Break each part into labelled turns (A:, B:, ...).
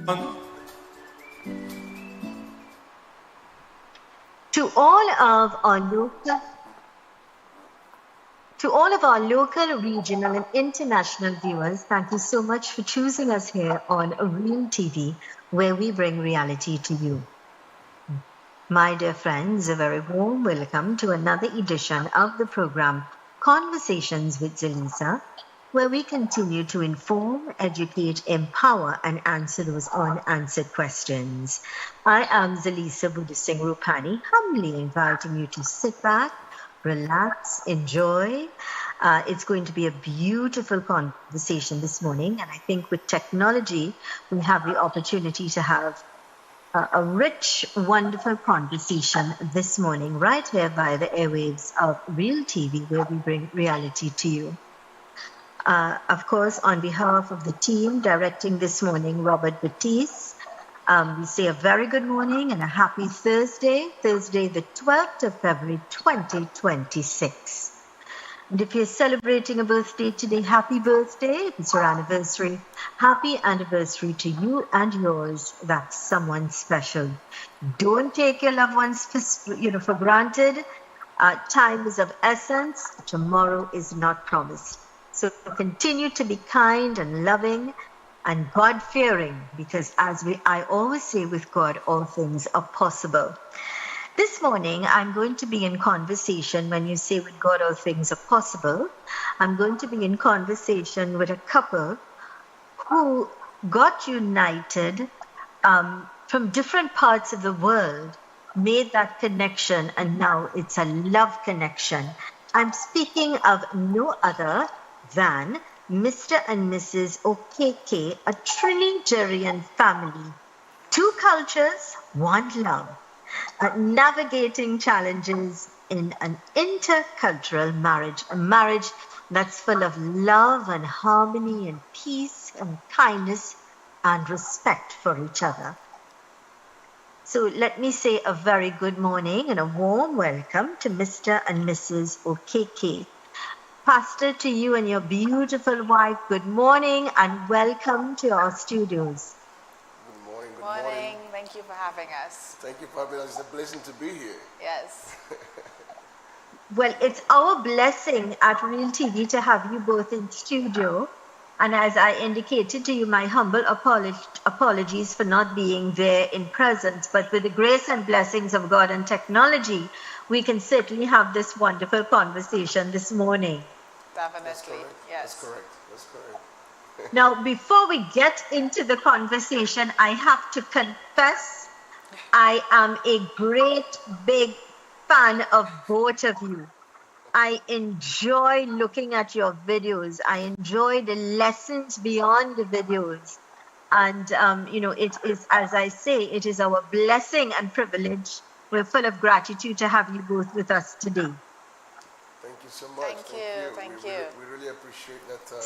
A: To all of our local To all of our local, regional, and international viewers, thank you so much for choosing us here on Real TV, where we bring reality to you. My dear friends, a very warm welcome to another edition of the program Conversations with Zelisa, where we continue to inform, educate, empower, and answer those unanswered questions. I am Zelisa Singh Rupani, humbly inviting you to sit back, relax, enjoy. It's going to be a beautiful conversation this morning, and I think with technology, we have the opportunity to have a rich, wonderful conversation this morning, right here via the airwaves of Real TV, where we bring reality to you. Of course, on behalf of the team directing this morning, Robert Batiste, we say a very good morning and a happy Thursday, the 12th of February, 2026. And if you're celebrating a birthday today, happy birthday. If it's your anniversary, happy anniversary to you and yours. That's someone special. Don't take your loved ones for granted. Time is of essence. Tomorrow is not promised. So continue to be kind and loving and God-fearing, because I always say, with God, all things are possible. This morning, I'm going to be in conversation. When you say with God all things are possible, I'm going to be in conversation with a couple who got united from different parts of the world, made that connection, and now it's a love connection. I'm speaking of no other than Mr. and Mrs. Okeke, a Trinidadian family. Two cultures, one love. Navigating challenges in an intercultural marriage, a marriage that's full of love and harmony and peace and kindness and respect for each other. So let me say a very good morning and a warm welcome to Mr. and Mrs. Okeke. Pastor, to you and your beautiful wife, good morning and welcome to our studios.
B: Good morning.
C: Good morning. Thank you for having us.
B: Thank you for having us. It's a blessing to be here.
C: Yes.
A: Well, it's our blessing at Real TV to have you both in studio. And as I indicated to you, my humble apologies for not being there in presence. But with the grace and blessings of God and technology, we can certainly have this wonderful conversation this morning.
C: Definitely. Yes.
B: That's correct.
A: Now, before we get into the conversation, I have to confess, I am a great big fan of both of you. I enjoy looking at your videos. I enjoy the lessons beyond the videos. And, it is, as I say, it is our blessing and privilege. We're full of gratitude to have you both with us today.
B: Thank you so much.
C: Thank you.
B: We really appreciate that.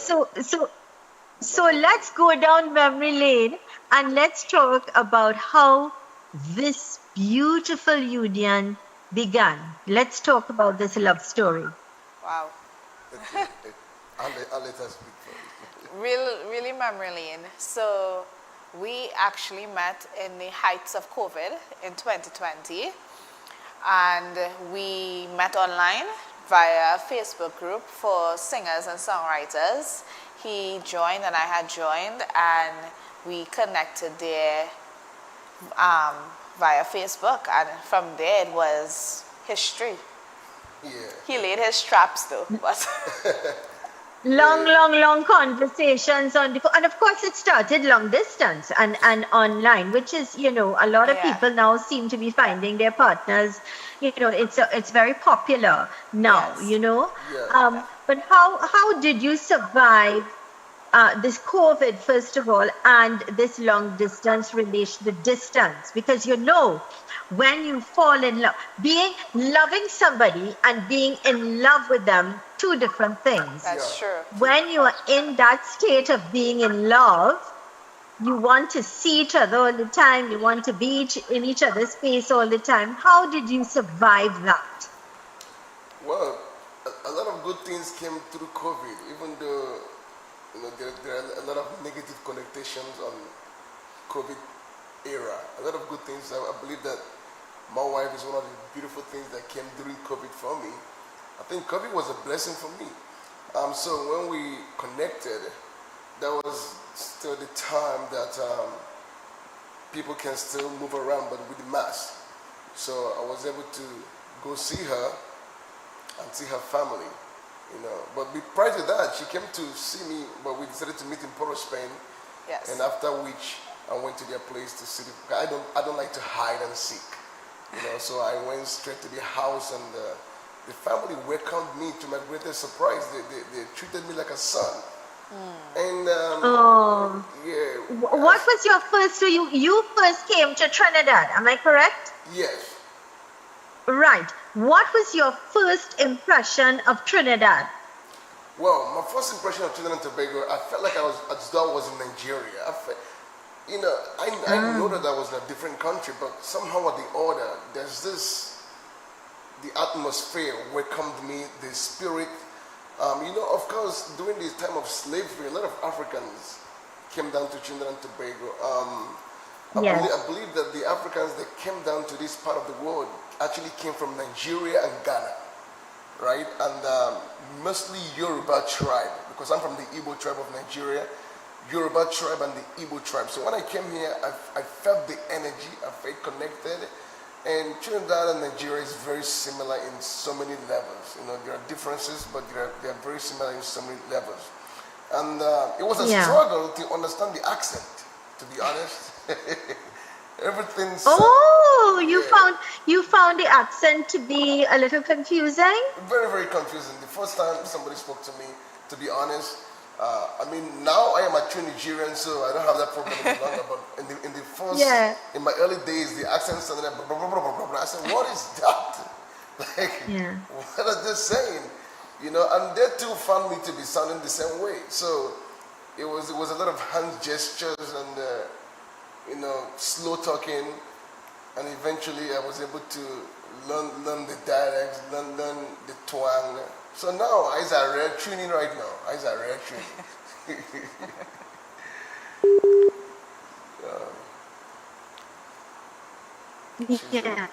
A: So let's go down memory lane and let's talk about how this beautiful union began. Let's talk about this love story.
C: Wow.
B: Okay. I'll let us speak for
C: it. Really memory lane. So we actually met in the heights of COVID in 2020, and we met online via a Facebook group for singers and songwriters. He joined and I had joined, and we connected there via Facebook, and from there it was history.
B: Yeah.
C: He laid his traps though. But
A: long conversations and of course it started long distance and online, which is, a lot of people now seem to be finding their partners. It's very popular now.
B: Yeah.
A: But how did you survive this COVID, first of all, and this long distance relation, the distance? Because when you fall in love, loving somebody and being in love with them, two different things.
C: That's true.
A: When you are in that state of being in love, you want to see each other all the time, you want to be in each other's face all the time. How did you survive that?
B: Well, a lot of good things came through COVID, even though there are a lot of negative connotations COVID era. A lot of good things. I believe that my wife is one of the beautiful things that came during COVID for me. I think COVID was a blessing for me. So when we connected, that was still the time that people can still move around, but with the mask. So I was able to go see her and see her family, But prior to that, she came to see me, but we decided to meet in Port of Spain.
C: Yes.
B: And after which, I went to their place to see. I don't like to hide and seek, So I went straight to the house, and the family welcomed me to my greatest surprise. They treated me like a son. And
A: Oh,
B: yeah,
A: what was your first? So you first came to Trinidad, am I correct?
B: yes.
A: Right. What was your first impression of Trinidad?
B: Well, my first impression of Trinidad and Tobago, I felt like I was as though I was in Nigeria. I know that I was in a different country, but somehow at the order, there's this, the atmosphere welcomed me, the spirit. Of course, during the time of slavery, a lot of Africans came down to Trinidad and Tobago.
A: Yes.
B: I believe that the Africans that came down to this part of the world actually came from Nigeria and Ghana, right? And mostly Yoruba tribe, because I'm from the Igbo tribe of Nigeria, Yoruba tribe and the Igbo tribe. So when I came here, I felt the energy, I felt connected. And Trinidad and Nigeria is very similar in so many levels. There are differences, but they are very similar in so many levels. And it was a struggle to understand the accent, to be honest. Everything.
A: Oh, you found the accent to be a little confusing?
B: Very, very confusing. The first time somebody spoke to me, to be honest, now I am a true Nigerian, so I don't have that problem any longer. But in the first, in my early days, the accent sounded like blah, blah, blah, blah, blah. I said, what is that? What are they saying? And they too found me to be sounding the same way. So it was a lot of hand gestures and slow talking, and eventually I was able to learn the dialects, learn the twang. So now eyes are rare tuning right now. Eyes are rare tuning.
A: Yeah.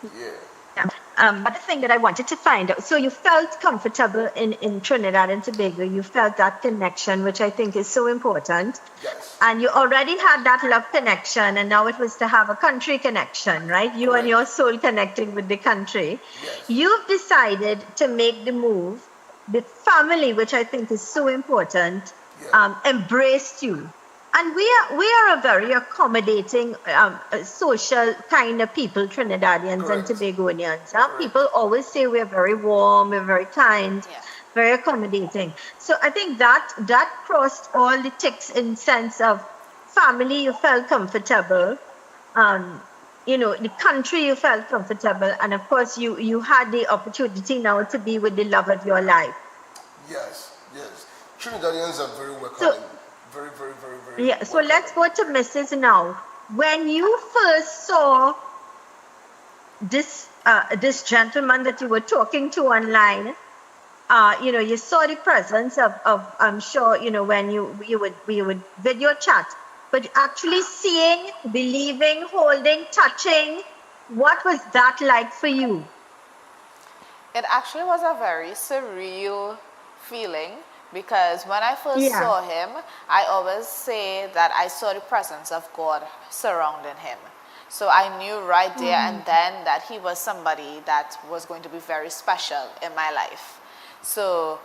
B: Yeah.
A: But the thing that I wanted to find out, so you felt comfortable in Trinidad and Tobago, you felt that connection, which I think is so important.
B: Yes.
A: And you already had that love connection, and now it was to have a country connection, right? You and your soul connecting with the country.
B: Yes.
A: You've decided to make the move. The family, which I think is so important, embraced you. And we are a very accommodating, social kind of people, Trinidadians and Tobagonians. People always say we're very warm, we're very kind, very accommodating. So I think that crossed all the ticks in sense of family. You felt comfortable, the country you felt comfortable, and of course you had the opportunity now to be with the love of your life.
B: Yes. Trinidadians are very welcoming. Very, very, very, very.
A: Yeah, so let's go to Mrs. now. When you first saw this gentleman that you were talking to online, you saw the presence of I'm sure, when you would video chat, but actually seeing, believing, holding, touching, what was that like for you?
C: It actually was a very surreal feeling. Because when I first saw him, I always say that I saw the presence of God surrounding him. So I knew right there and then that he was somebody that was going to be very special in my life. So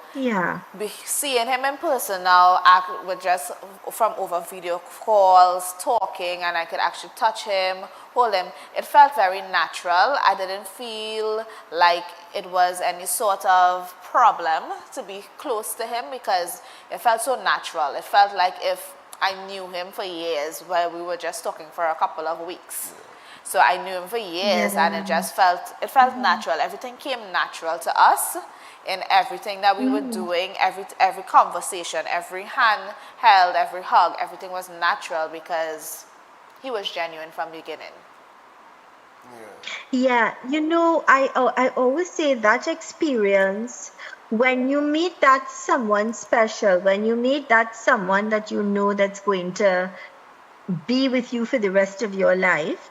C: seeing him in person now, with just from over video calls, talking, and I could actually touch him, hold him, it felt very natural. I didn't feel like it was any sort of problem to be close to him because it felt so natural. It felt like if I knew him for years, where we were just talking for a couple of weeks. So I knew him for years, and it felt natural. Everything came natural to us in everything that we were doing, every conversation, every hand held, every hug, everything was natural because he was genuine from the beginning.
A: Yeah, I always say that experience, when you meet that someone special, when you meet that someone that you know that's going to be with you for the rest of your life.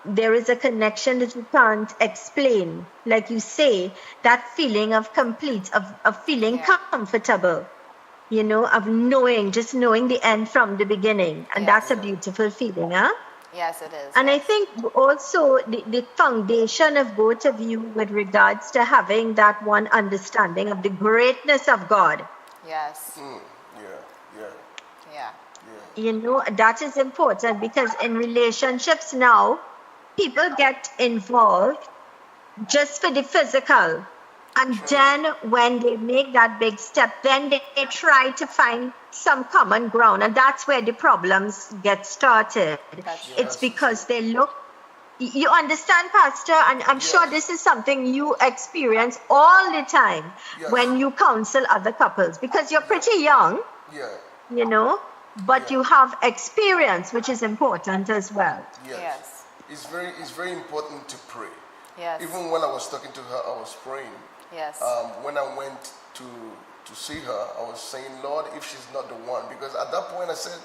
A: There is a connection that you can't explain. Like you say, that feeling of of feeling comfortable, of knowing, just knowing the end from the beginning. And that's a beautiful feeling, huh?
C: Yes, it is.
A: And I think also the foundation of both of you with regards to having that one understanding of the greatness of God.
C: Yes.
B: Yeah.
A: That is important, because in relationships now, people get involved just for the physical. And then when they make that big step, then they try to find some common ground. And that's where the problems get started. It's because they look, you understand, Pastor, and I'm sure this is something you experience all the time when you counsel other couples, because you're pretty young, but you have experience, which is important as well.
C: Yes.
B: It's very important to pray.
C: Yes.
B: Even when I was talking to her, I was praying.
C: Yes.
B: When I went to see her, I was saying, Lord, if she's not the one, because at that point I said,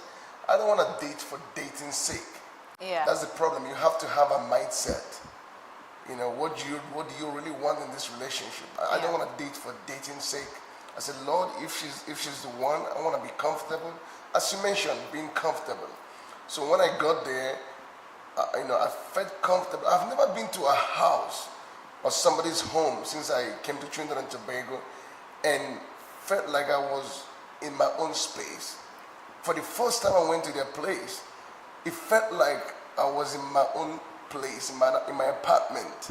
B: I don't want to date for dating's sake.
C: Yeah.
B: That's the problem. You have to have a mindset. What do you really want in this relationship? I don't want to date for dating's sake. I said, Lord, if she's the one, I want to be comfortable. As you mentioned, being comfortable. So when I got there, I felt comfortable. I've never been to a house or somebody's home since I came to Trinidad and Tobago and felt like I was in my own space. For the first time I went to their place, it felt like I was in my own place, in my apartment.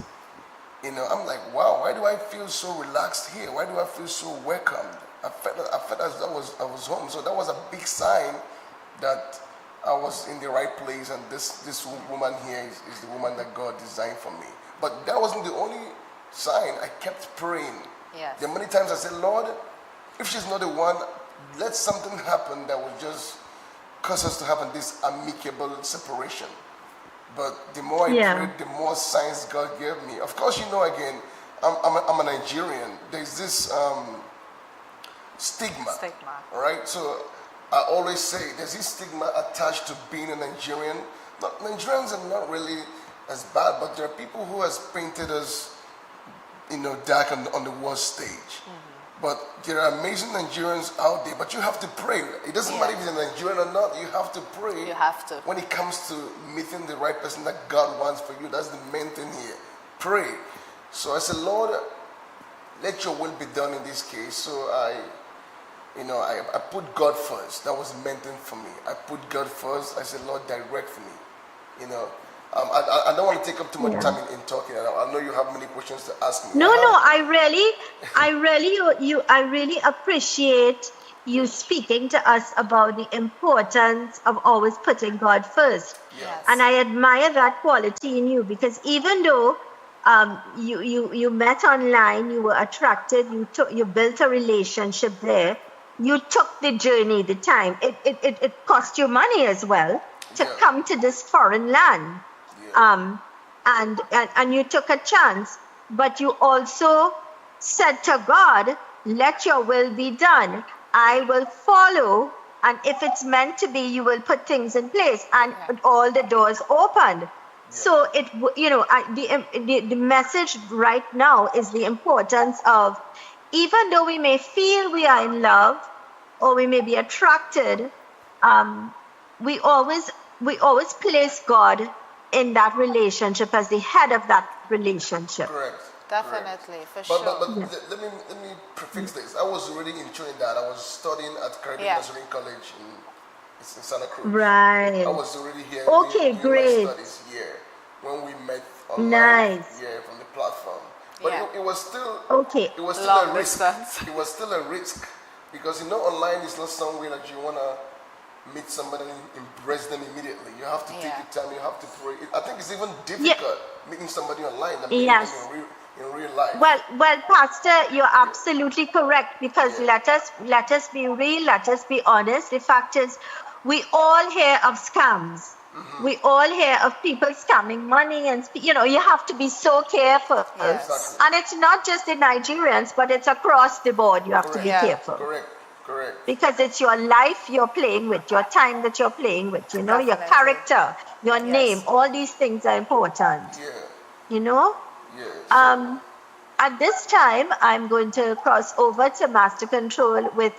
B: I'm like, wow, why do I feel so relaxed here? Why do I feel so welcomed? I felt as I was home. So that was a big sign that I was in the right place, and this woman here is the woman that God designed for me. But that wasn't the only sign. I kept praying.
C: Yes.
B: There are many times I said, Lord, if she's not the one, let something happen that will just cause us to have this amicable separation. But the more I prayed, the more signs God gave me. Of course, again, I'm a Nigerian. There's this stigma, right? So I always say there's this stigma attached to being a Nigerian. Nigerians are not really as bad, but there are people who has painted us, dark on the world stage. Mm-hmm. But there are amazing Nigerians out there, but you have to pray. It doesn't matter if you're Nigerian or not, you have to pray.
C: You have to.
B: When it comes to meeting the right person that God wants for you, that's the main thing here. Pray. So I said, Lord, let your will be done in this case. So I put God first. That was the main thing for me. I put God first. I said, Lord, direct me. I don't want to take up too much time in talking. I know you have many questions to ask me.
A: No, I really appreciate you speaking to us about the importance of always putting God first.
C: Yes.
A: And I admire that quality in you, because even though you met online, you were attracted, you built a relationship there, you took the journey, the time. It cost you money as well to come to this foreign land. And you took a chance, but you also said to God, let your will be done. I will follow, and if it's meant to be, you will put things in place, and all the doors opened. So the message right now is the importance of, even though we may feel we are in love or we may be attracted, we always place God in that relationship as the head of that relationship.
B: Correct.
C: Definitely,
B: correct.
C: for sure.
B: But let me prefix this. I was already in Trinidad. I was studying at Caribbean Nazarene College in Santa Cruz.
A: Right.
B: I was already here.
A: Okay,
B: doing
A: great.
B: my studies here when we met online.
A: Nice.
B: Yeah, from the platform. But it was still
A: okay.
B: It was still
C: Long
B: a risk.
C: distance.
B: It was still a risk, because online is not somewhere that you wanna meet somebody and impress them immediately. You have to take your time. You have to pray. I think it's even difficult meeting somebody online than meeting them in real life.
A: Well, Pastor, you're absolutely correct, because let us be real. Let us be honest. The fact is, we all hear of scams. Mm-hmm. We all hear of people scamming money, and you have to be so careful.
C: Yes.
B: Exactly.
A: And it's not just the Nigerians, but it's across the board. You have to be careful.
B: Correct. Correct.
A: Because it's your life you're playing with, your time that you're playing with, you know, your
C: Definitely.
A: character, your name,
C: Yes.
A: all these things are important,
B: Yeah.
A: you know.
B: Yeah. So,
A: At this time, I'm going to cross over to Master Control with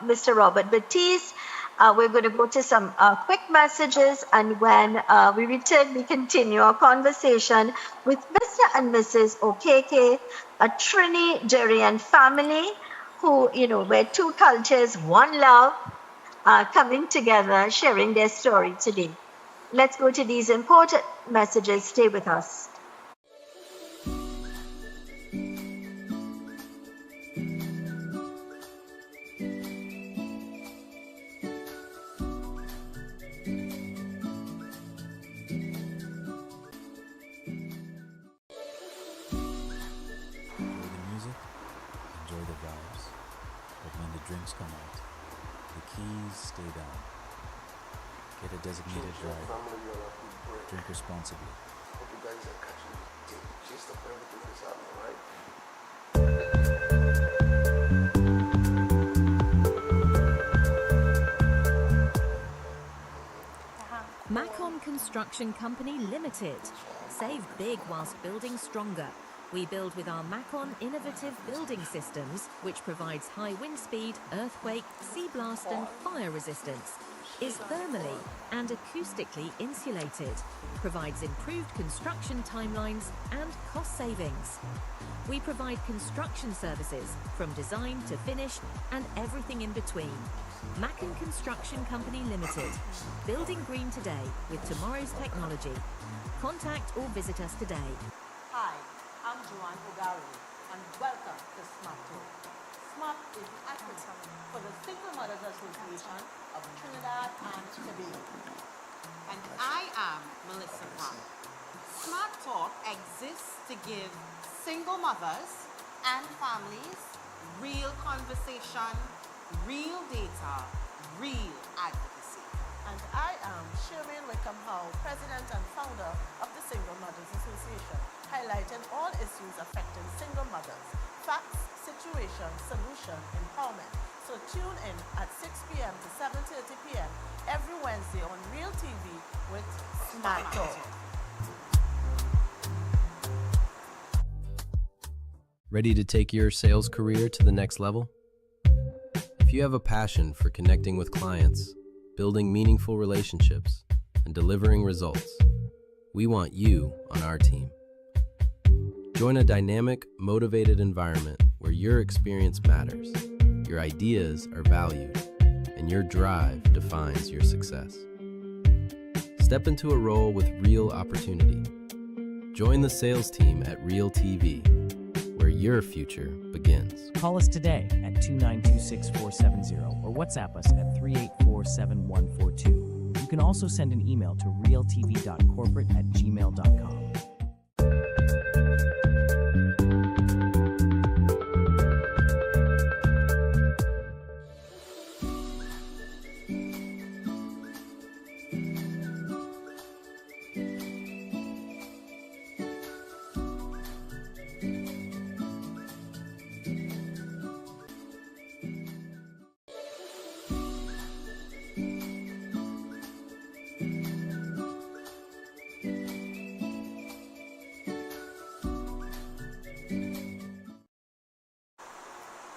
A: Mr. Robert Batiste. We're going to go to some quick messages, and when we return, we continue our conversation with Mr. and Mrs. Okeke, a Trinidadian family who, you know, we're two cultures, one love, coming together, sharing their story today. Let's go to these important messages. Stay with us.
D: Enjoy the music, enjoy the vibes, but when the drinks come out, the keys stay down. Get a designated driver. Drink responsibly.
B: hope you guys are catching the gist of everything that's happening, right?
E: Macon Construction Company Limited. Save big whilst building stronger. We build with our Macon innovative building systems, which provides high wind speed, earthquake, sea blast and fire resistance, is thermally and acoustically insulated, provides improved construction timelines and cost savings. We provide construction services from design to finish and everything in between. Macon Construction Company Limited. Building green today with tomorrow's technology. Contact or visit us today.
F: Hi, I'm Joanne Ogari, and welcome to SMAP Talk. SMAP is the acronym for the Single Mothers Association of Trinidad and Tobago. And I am Melissa Brown. SMAP Talk exists to give single mothers and families real conversation, real data, real advocacy. And I am Sherman Wickham Howe, President and founder of the Single Mothers Association, highlighting all issues affecting single mothers, facts, situation, solution, empowerment. So tune in at 6 p.m. to 7:30 p.m. every Wednesday on Real TV with SMAP Talk.
G: Ready to take your sales career to the next level? If you have a passion for connecting with clients, building meaningful relationships, and delivering results, we want you on our team. Join a dynamic, motivated environment where your experience matters, your ideas are valued, and your drive defines your success. Step into a role with real opportunity. Join the sales team at Real TV, where your future begins.
H: Call us today at 292-6470 or WhatsApp us at 384-7142. You can also send an email to realtv.corporate@gmail.com.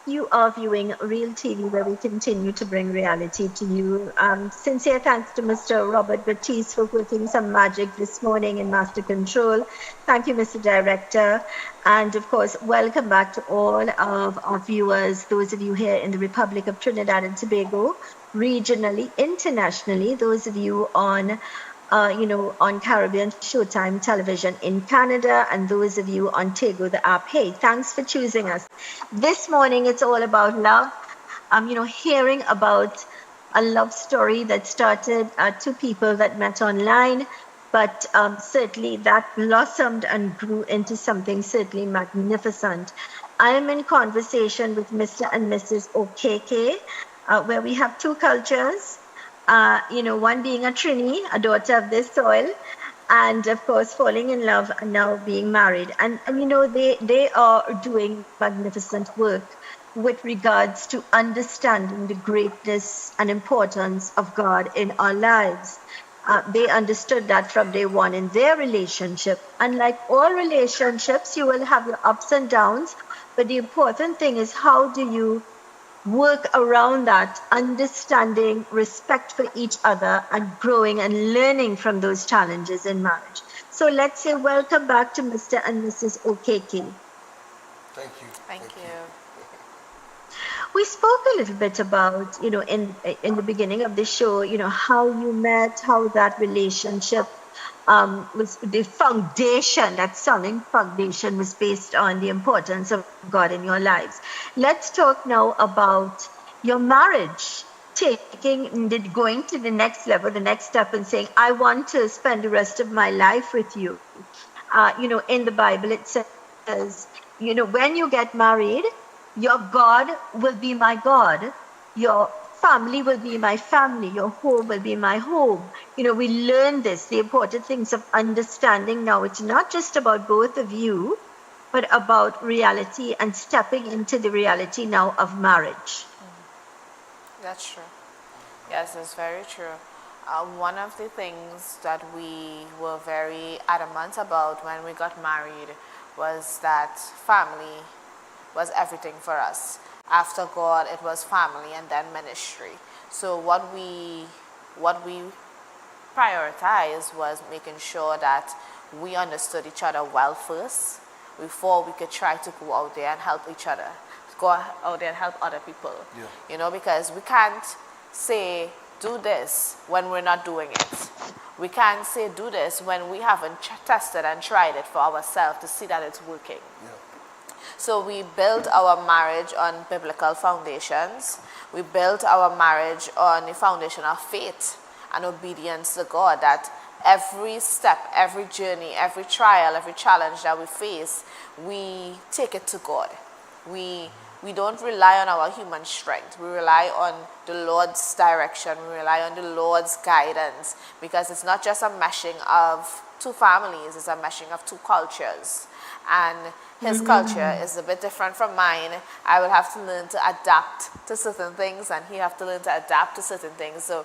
A: You are viewing Real TV, where we continue to bring reality to you. Sincere thanks to Mr. Robert Batiste for putting some magic this morning in Master Control. Thank you, Mr. Director. And of course, welcome back to all of our viewers, those of you here in the Republic of Trinidad and Tobago, regionally, internationally, those of you on on Caribbean Showtime Television in Canada, and those of you on Tego, the app. Hey, thanks for choosing us. This morning, it's all about love. Hearing about a love story that started two people that met online, but certainly that blossomed and grew into something certainly magnificent. I am in conversation with Mr. and Mrs. Okeke, where we have two cultures. One being a Trini, a daughter of this soil, and of course falling in love and now being married. And they are doing magnificent work with regards to understanding the greatness and importance of God in our lives. They understood that from day one in their relationship. And like all relationships, you will have your ups and downs, but the important thing is how do you work around that, understanding respect for each other and growing and learning from those challenges in marriage. So let's say welcome back to Mr. and Mrs. Okeke.
B: Thank you.
C: Thank you.
A: We spoke a little bit about, in the beginning of the show, how you met, how that relationship was the foundation, that solid foundation was based on the importance of God in your lives. Let's talk now about your marriage, going to the next level, the next step, and saying, I want to spend the rest of my life with you. In the Bible, it says, when you get married, your God will be my God. Your family will be my family. Your home will be my home. We learn this, the important things of understanding now. It's not just about both of you, but about reality and stepping into the reality now of marriage.
C: That's true. Yes, that's very true. One of the things that we were very adamant about when we got married was that family was everything for us. After God, it was family and then ministry. So what we prioritized was making sure that we understood each other well first before we could try to go out there and help each other, go out there and help other people. Yeah. Because we can't say do this when we're not doing it. We can't say do this when we haven't tested and tried it for ourselves to see that it's working. Yeah. So we built our marriage on biblical foundations. We built our marriage on the foundation of faith and obedience to God, that every step, every journey, every trial, every challenge that we face, we take it to God. We don't rely on our human strength. We rely on the Lord's direction. We rely on the Lord's guidance, because it's not just a meshing of two families, it's a meshing of two cultures. And his culture is a bit different from mine. I will have to learn to adapt to certain things, and he have to learn to adapt to certain things. So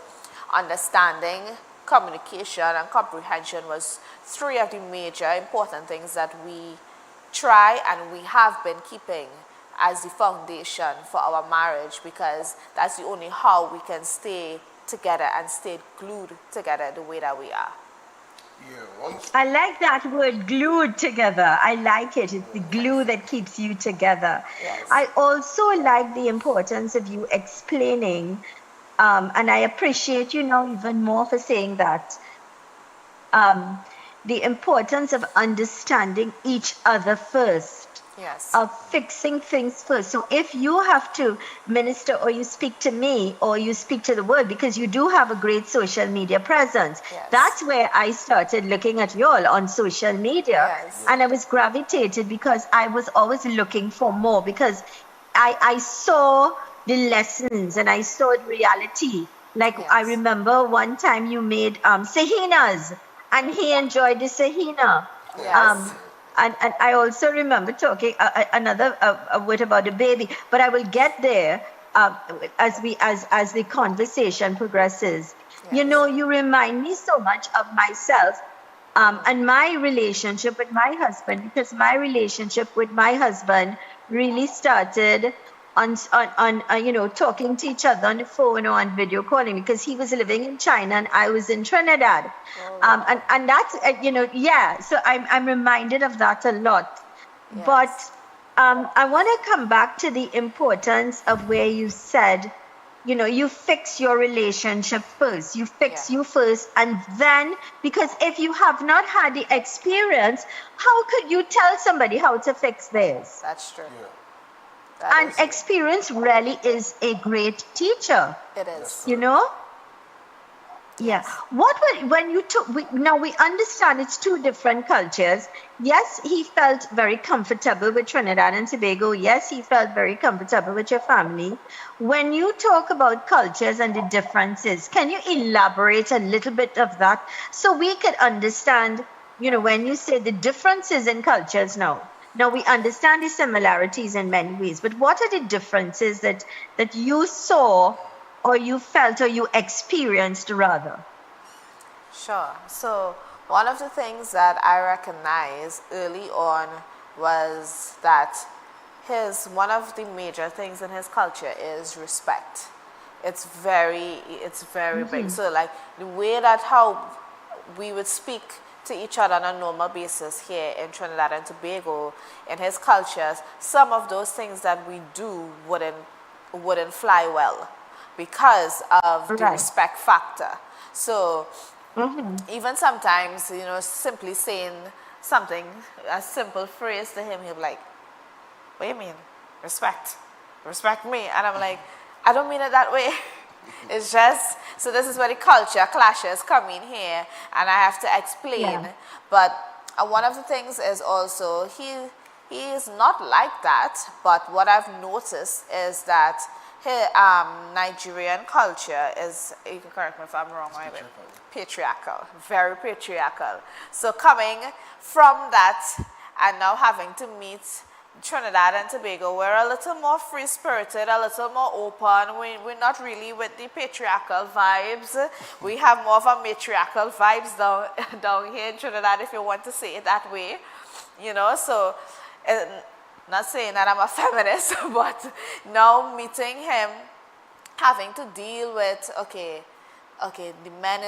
C: understanding, communication, and comprehension was three of the major important things that we try and we have been keeping as the foundation for our marriage, because that's the only how we can stay together and stay glued together the way that we are.
A: Yeah, I like that word, glued together. I like it. It's the glue that keeps you together.
C: Yes.
A: I also like the importance of you explaining, and I appreciate you now even more for saying that, the importance of understanding each other first.
C: Yes.
A: Of fixing things first. So if you have to minister, or you speak to me, or you speak to the world, because you do have a great social media presence,
C: yes,
A: that's where I started looking at you all on social media.
C: Yes.
A: And I was gravitated because I was always looking for more, because I saw the lessons and I saw the reality. Like, yes, I remember one time you made sahinas, and he enjoyed the sahina.
C: Yes.
A: And I also remember talking another word about the baby, but I will get there as the conversation progresses. Yes. You remind me so much of myself and my relationship with my husband, because my relationship with my husband really started on talking to each other on the phone or on video calling, because he was living in China and I was in Trinidad. Oh. And that's, so I'm reminded of that a lot. Yes. But I want to come back to the importance of where you said, you fix your relationship first. You fix you first, and then, because if you have not had the experience, how could you tell somebody how to fix theirs?
C: That's true. Yeah.
A: And experience really is a great teacher.
C: It is.
A: Yeah. Now we understand it's two different cultures. Yes, he felt very comfortable with Trinidad and Tobago. Yes, he felt very comfortable with your family. When you talk about cultures and the differences, can you elaborate a little bit of that so we could understand, when you say the differences in cultures now? Now we understand the similarities in many ways, but what are the differences that you saw, or you felt, or you experienced rather?
C: Sure. So one of the things that I recognized early on was that one of the major things in his culture is respect. It's very big. So like the way that how we would speak to each other on a normal basis here in Trinidad and Tobago, in his cultures, some of those things that we do wouldn't fly well because of the respect factor. So even sometimes, simply saying something, a simple phrase to him, he'll be like, what do you mean? Respect. Respect me. And I'm like, I don't mean it that way. It's just, so this is where the culture clashes come in here, and I have to explain. Yeah. But one of the things is also, he is not like that, but what I've noticed is that Nigerian culture is, you can correct me if I'm wrong, right? Patriarchal, very patriarchal. So coming from that and now having to meet Trinidad and Tobago, we're a little more free-spirited, a little more open. We're not really with the patriarchal vibes. We have more of a matriarchal vibes down here in Trinidad, if you want to say it that way. So not saying that I'm a feminist, but now meeting him, having to deal with, okay, the men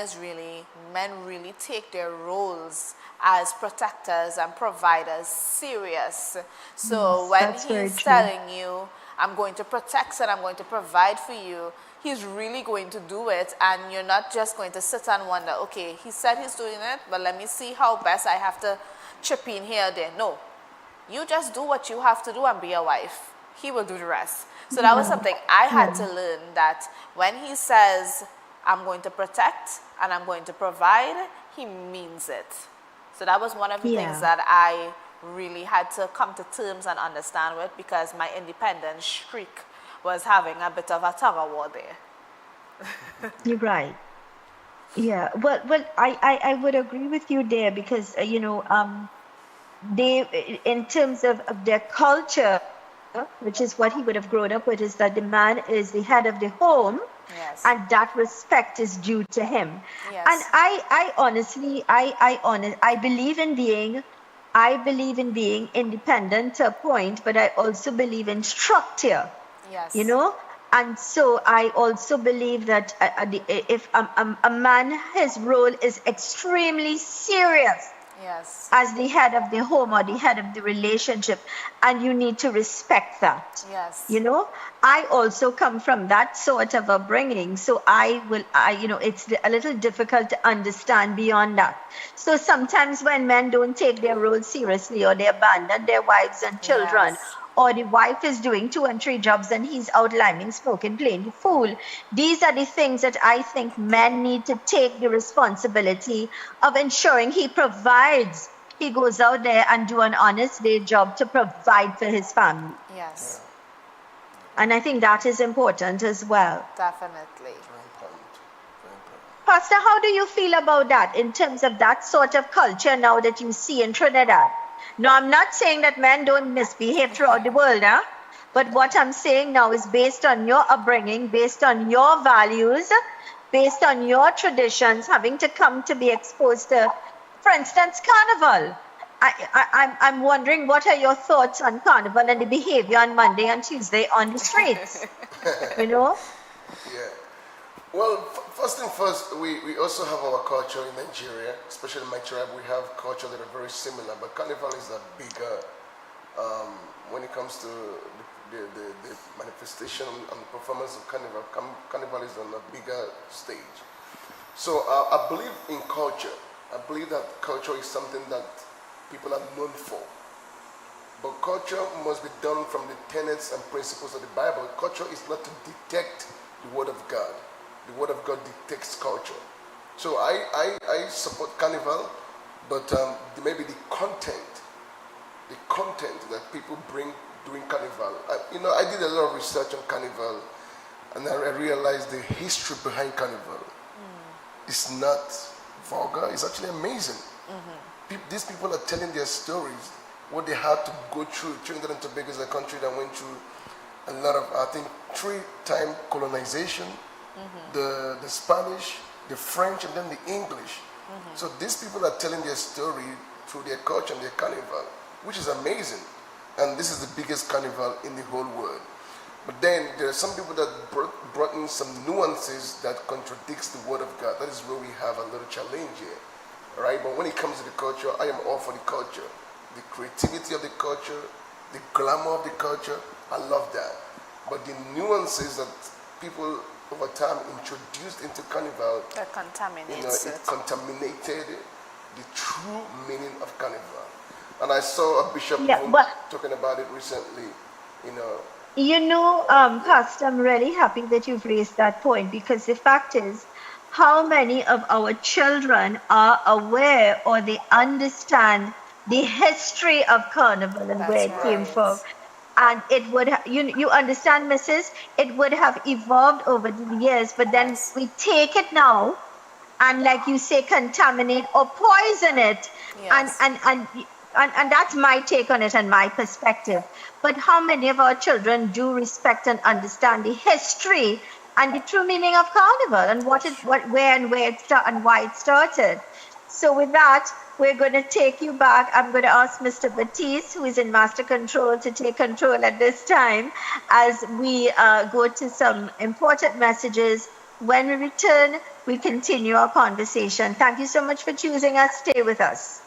C: really take their roles as protectors and providers serious. So when he's telling you, I'm going to protect and I'm going to provide for you, he's really going to do it, and you're not just going to sit and wonder, okay, he said he's doing it, but let me see how best I have to chip in here or there. No, you just do what you have to do and be a wife. He will do the rest. So that was something I had to learn, that when he says, I'm going to protect and I'm going to provide, he means it. So that was one of the things that I really had to come to terms and understand with, because my independence shriek was having a bit of a tug-of-war there.
A: You're right. Yeah. Well, I would agree with you there, because, they, in terms of their culture, which is what he would have grown up with, is that the man is the head of the home. Yes. And that respect is due to him. Yes. And I honestly, I believe in being independent to a point, but I also believe in structure. Yes. And so I also believe that if a man, his role is extremely serious. Yes. As the head of the home or the head of the relationship, and you need to respect that. Yes. I also come from that sort of upbringing, so it's a little difficult to understand beyond that. So sometimes when men don't take their role seriously, or they abandon their wives and children, or the wife is doing 2 and 3 jobs and he's out liming, smoking, playing the fool. These are the things that I think men need to take the responsibility of ensuring he provides. He goes out there and do an honest day job to provide for his family. Yes. And I think that is important as well.
C: Definitely.
A: Pastor, how do you feel about that in terms of that sort of culture now that you see in Trinidad? No, I'm not saying that men don't misbehave throughout the world, but what I'm saying now is based on your upbringing, based on your values, based on your traditions, having to come to be exposed to, for instance, Carnival. I'm wondering, what are your thoughts on Carnival and the behavior on Monday and Tuesday on the streets?
B: Yeah. Well, first thing first, we also have our culture in Nigeria, especially in my tribe. We have culture that are very similar, but Carnival is a bigger, when it comes to the manifestation and the performance of Carnival. Carnival is on a bigger stage. So I believe in culture. I believe that culture is something that people are known for. But culture must be done from the tenets and principles of the Bible. Culture is not to detect the Word of God. The Word of God dictates culture. So I support Carnival, but maybe the content that people bring during Carnival. I did a lot of research on Carnival, and I realized the history behind Carnival. It's not vulgar. It's actually amazing. These people are telling their stories what they had to go through. Trinidad and Tobago is a country that went through a lot of, I think, 3-time colonization, the Spanish, the French, and then the English. So these people are telling their story through their culture and their carnival, which is amazing. And this is the biggest carnival in the whole world. But then there are some people that brought in some nuances that contradicts the word of God. That is where we have a little challenge here, right? But when it comes to the culture, I am all for the culture. The creativity of the culture, the glamour of the culture, I love that. But the nuances that people over time introduced into carnival,
C: That contaminates
B: it
C: it.
B: contaminated the true meaning of carnival. And I saw a bishop talking about it recently, you know.
A: Pastor, I'm really happy that you've raised that point, because the fact is, how many of our children are aware or they understand the history of Carnival and where it came from? And it would, you understand, Mrs., it would have evolved over the years, but then we take it now and, like you say, contaminate or poison it. And that's my take on it and my perspective. But how many of our children do respect and understand the history and the true meaning of Carnival and why it started? So with that, we're going to take you back. I'm going to ask Mr. Batiste, who is in master control, to take control at this time as we go to some important messages. When we return, we continue our conversation. Thank you so much for choosing us. Stay with us.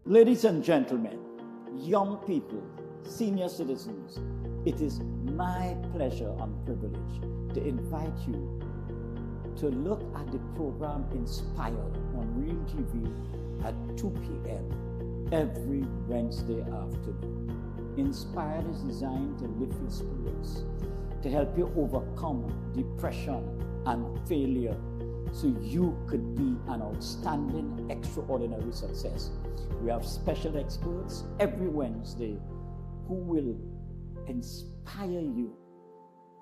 I: Ladies and gentlemen, young people, senior citizens, it is my pleasure and privilege to invite you to look at the program Inspired on Real TV at 2 p.m. every Wednesday afternoon. Inspired is designed to lift your spirits, to help you overcome depression and failure so you could be an outstanding, extraordinary success. We have special experts every Wednesday who will inspire you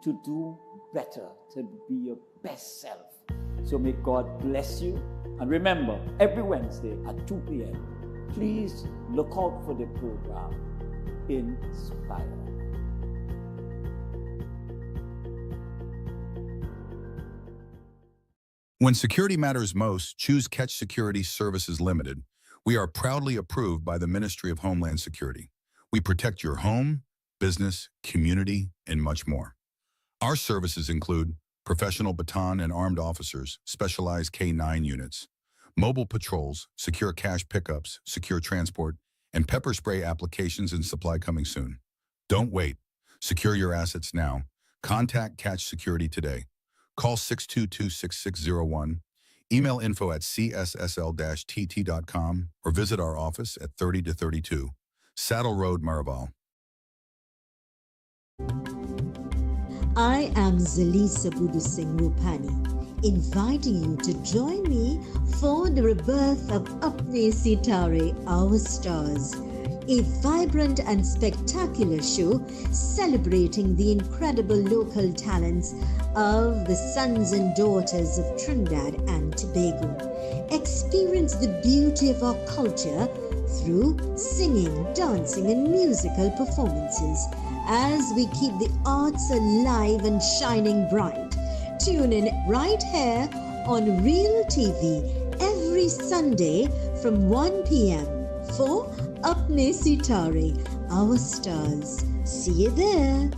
I: to do better, to be your best self. So may God bless you. And remember, every Wednesday at 2 p.m., please look out for the program Inspire.
J: When security matters most, choose Catch Security Services Limited. We are proudly approved by the Ministry of Homeland Security. We protect your home, business, community, and much more. Our services include professional baton and armed officers, specialized K-9 units, mobile patrols, secure cash pickups, secure transport, and pepper spray applications and supply coming soon. Don't wait. Secure your assets now. Contact Catch Security today. Call 622-6601. Email info@cssl-tt.com or visit our office at 30-32 Saddle Road, Maraval.
K: I am Zelisa Singh Rupani, inviting you to join me for the rebirth of Apne Sitare, Our Stars, a vibrant and spectacular show celebrating the incredible local talents of the sons and daughters of Trinidad and Tobago. Experience the beauty of our culture through singing, dancing, and musical performances as we keep the arts alive and shining bright. Tune in right here on Real TV every Sunday from 1 p.m. for Apne Sitare, Our Stars. See you there.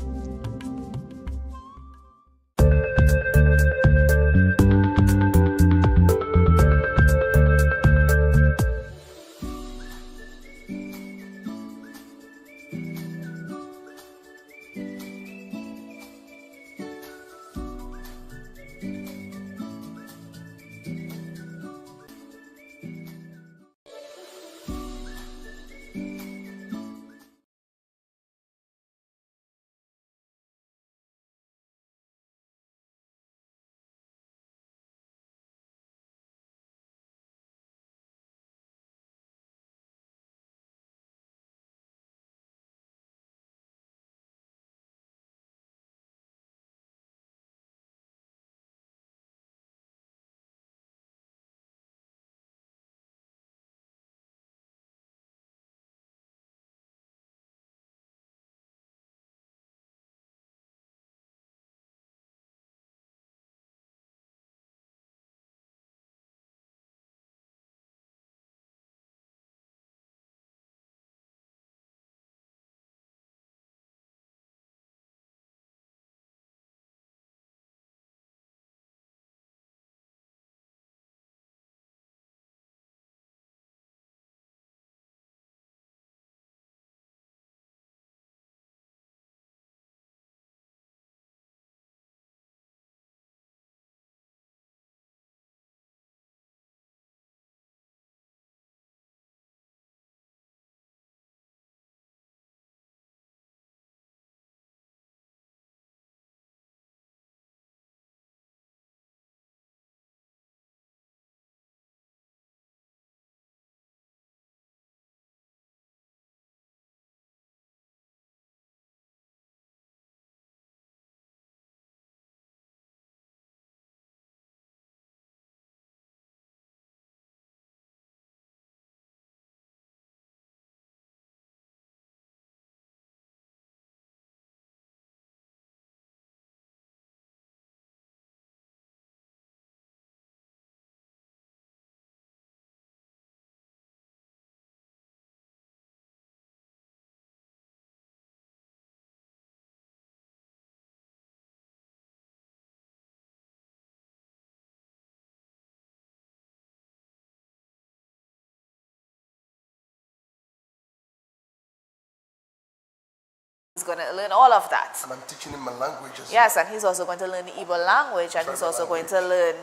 C: going to learn all of that.
B: And I'm teaching him my language as
C: Yes, and he's also going to learn the Igbo language, and he's also going to learn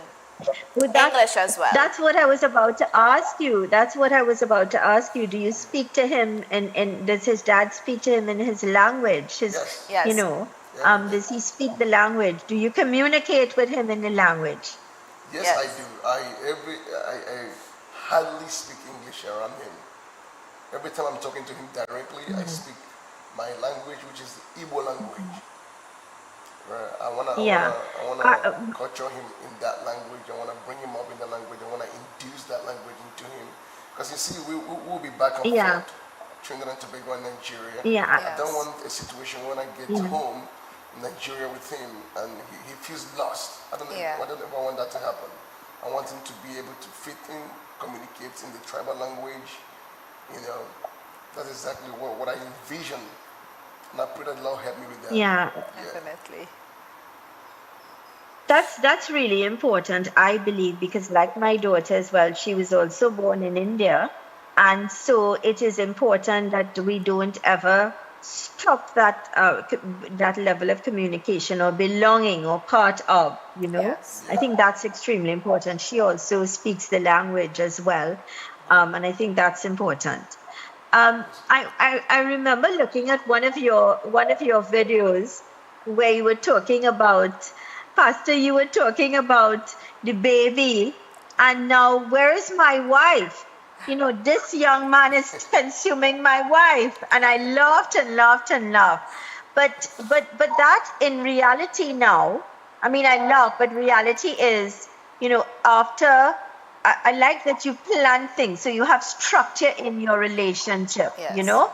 C: English as well.
A: That's what I was about to ask you. Do you speak to him and does his dad speak to him in his language?
B: Yes.
C: Yes.
A: You know, does he speak the language? Do you communicate with him in the language?
B: Yes, I do. I hardly speak English around him. Every time I'm talking to him directly, I speak my language, which is the Igbo language. I wanna culture him in that language. I wanna bring him up in the language. I wanna induce that language into him. Because you see, we'll be back and forth, Trinidad and Tobago and Nigeria. I don't want a situation when I get home in Nigeria with him and he feels lost. I don't ever want that to happen. I want him to be able to fit in, communicate in the tribal language. You know, that's exactly what I envision. And I pray that Lord help me with that.
A: Yeah.
C: Definitely.
A: That's really important, I believe, because like my daughter as well, she was also born in India. And so it is important that we don't ever stop that that level of communication or belonging or part of, you know.
C: Yes.
A: I think that's extremely important. She also speaks the language as well. And I think that's important. I remember looking at one of your videos where you were talking about, Pastor, you were talking about the baby, and now where is my wife? You know, this young man is consuming my wife, and I laughed and laughed and laughed. But that in reality now, I mean, I laugh, but reality is, you know, after. I like that you plan things, so you have structure in your relationship.
C: Yes.
A: You know,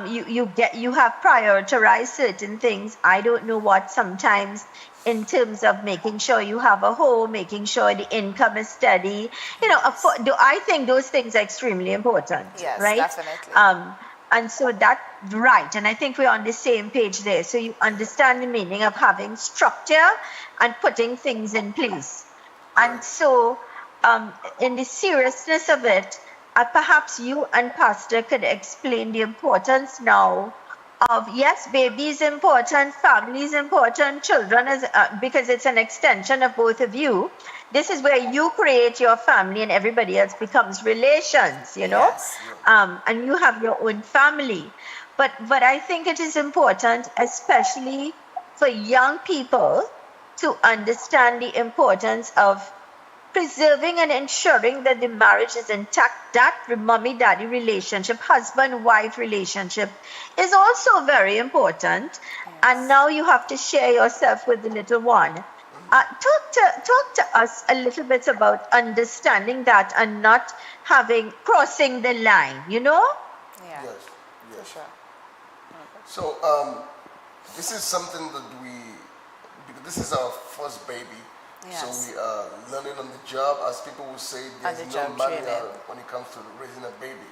A: you have prioritized certain things. I don't know what sometimes in terms of making sure you have a home, making sure the income is steady. You know, I think those things are extremely important.
C: Yes,
A: right?
C: definitely.
A: And so that right, and I think we're on the same page there. So you understand the meaning of having structure and putting things in place, and so. In the seriousness of it, perhaps you and Pastor could explain the importance now of, yes, baby is important, family is important, children is, because it's an extension of both of you. This is where you create your family and everybody else becomes relations, you know,
C: Yes.
A: and you have your own family. But I think it is important, especially for young people, to understand the importance of preserving and ensuring that the marriage is intact. That mommy-daddy relationship, husband-wife relationship is also very important. Yes. And now you have to share yourself with the little one. Talk to us a little bit about understanding that and not crossing the line, you know?
C: Yeah.
B: Yes.
C: For sure.
B: So this is something that because this is our first baby.
C: Yes.
B: So we are learning on the job. As people will say, there's no manual when it comes to raising a baby.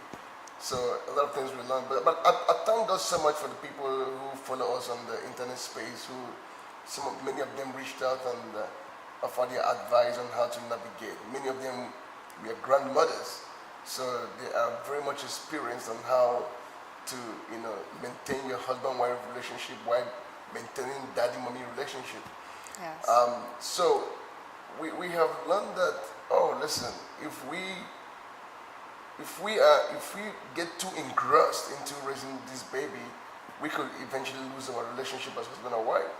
B: So a lot of things we learn. But I thank God so much for the people who follow us on the internet space, many of them reached out and offered their advice on how to navigate. Many of them were grandmothers, so they are very much experienced on how to, you know, maintain your husband-wife relationship while maintaining daddy-mommy relationship.
C: Yes.
B: So we have learned that, listen, if we get too engrossed into raising this baby, we could eventually lose our relationship as husband and wife.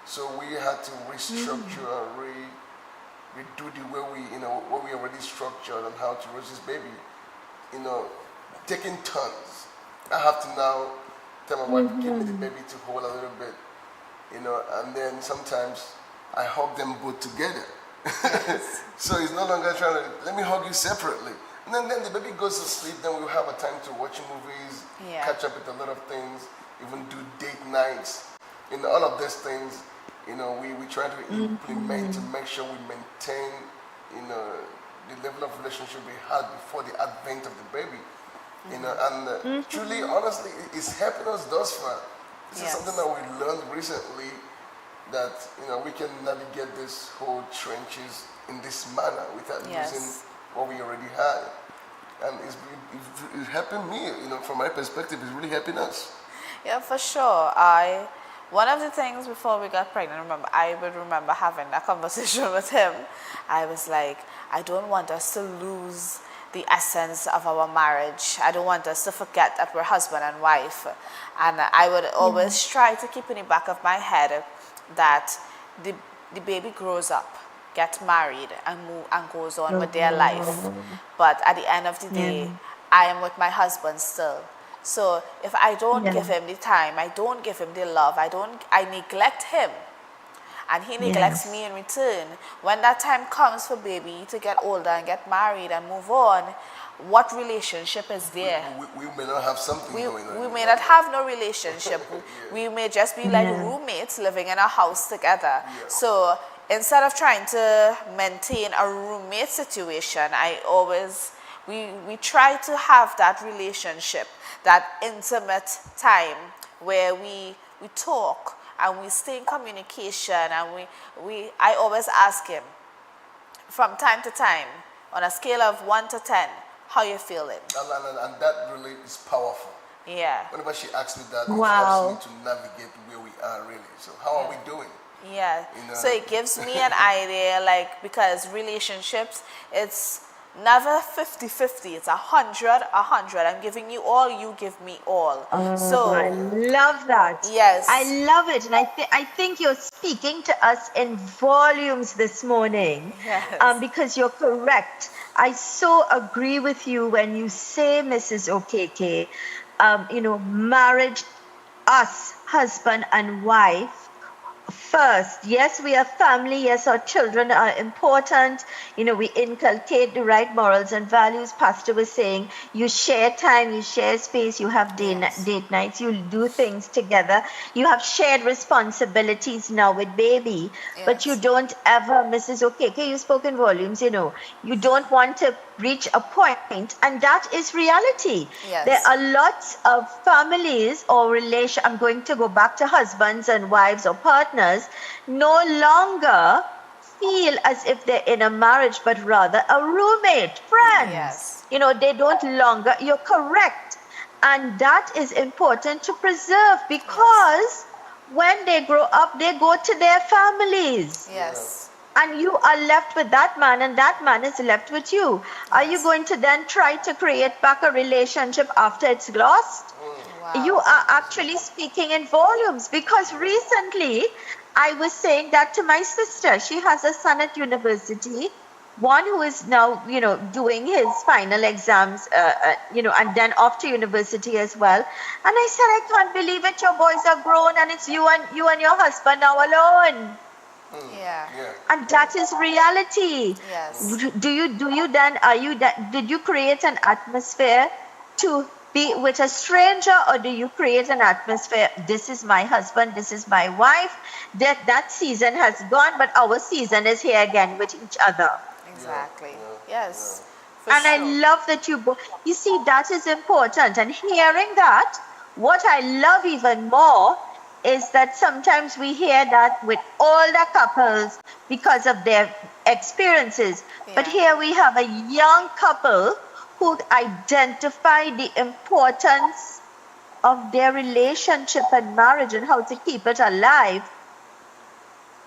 B: So we had to restructure and redo the way what we already structured on how to raise this baby. You know, taking turns. I have to now tell my wife, give me the baby to hold a little bit. You know, and then sometimes I hug them both together. So it's no longer trying to, let me hug you separately. And then the baby goes to sleep, then we'll have a time to watch movies, catch up with a lot of things, even do date nights. You know, all of these things, you know, we try to implement to make sure we maintain, you know, the level of relationship we had before the advent of the baby. You know, and truly, honestly, it's helping us thus far. This is something that we learned recently, that, you know, we can navigate this whole trenches in this manner without losing what we already had. And it's helping me, you know, from my perspective, it's really helping us.
C: Yeah, for sure. One of the things before we got pregnant, I would remember having a conversation with him. I was like, I don't want us to lose the essence of our marriage. I don't want us to forget that we're husband and wife. And I would always try to keep in the back of my head that the, the baby grows up, gets married, and goes on with their life. But at the end of the day, I am with my husband still. So if I don't give him the time, I don't give him the love, I neglect him, and he neglects me in return. When that time comes for baby to get older and get married and move on, what relationship is there?
B: We may not have something going on.
C: We may not have no relationship. We may just be like roommates living in a house together. So instead of trying to maintain a roommate situation, we try to have that relationship, that intimate time where we talk and we stay in communication, and I always ask him from time to time, on a scale of 1 to 10, how you feeling?
B: And that really is powerful.
C: Yeah.
B: Whenever she asks me that, it helps me to navigate where we are really. So how are we doing?
C: Yeah.
B: You know?
C: So it gives me an idea, like, because relationships, it's never 50-50. It's 100-100. I'm giving you all, you give me all. So
A: I love that.
C: Yes.
A: I love it. And I think you're speaking to us in volumes this morning.
C: Yes.
A: Because you're correct. I so agree with you when you say, Mrs. Okeke, marriage, us, husband and wife, first. Yes, we are family. Yes, our children are important. We inculcate the right morals and values. Pastor was saying, you share time, you share space, you have date nights, you do things together. You have shared responsibilities now with baby. But you don't ever, Mrs. Okeke, you spoke in volumes, you don't want to reach a point, and that is reality.
C: Yes.
A: There are lots of families or I'm going to go back to husbands and wives or partners, no longer feel as if they're in a marriage, but rather a roommate, friends.
C: Yes.
A: They don't longer, you're correct. And that is important to preserve, because when they grow up, they go to their families.
C: Yes.
A: And you are left with that man, and that man is left with you. Are you going to then try to create back a relationship after it's lost?
C: Wow.
A: You are actually speaking in volumes, because recently I was saying that to my sister. She has a son at university, one who is now, doing his final exams, and then off to university as well. And I said, I can't believe it. Your boys are grown, and it's you and your husband now alone.
C: Yeah.
A: And that is reality.
C: Yes.
A: Did you create an atmosphere to be with a stranger, or do you create an atmosphere, this is my husband, this is my wife, that season has gone, but our season is here again with each other?
C: Exactly. Yes.
A: And I love that you see, that is important. And hearing that, what I love even more is that sometimes we hear that with older couples because of their experiences. But here we have a young couple who identify the importance of their relationship and marriage and how to keep it alive.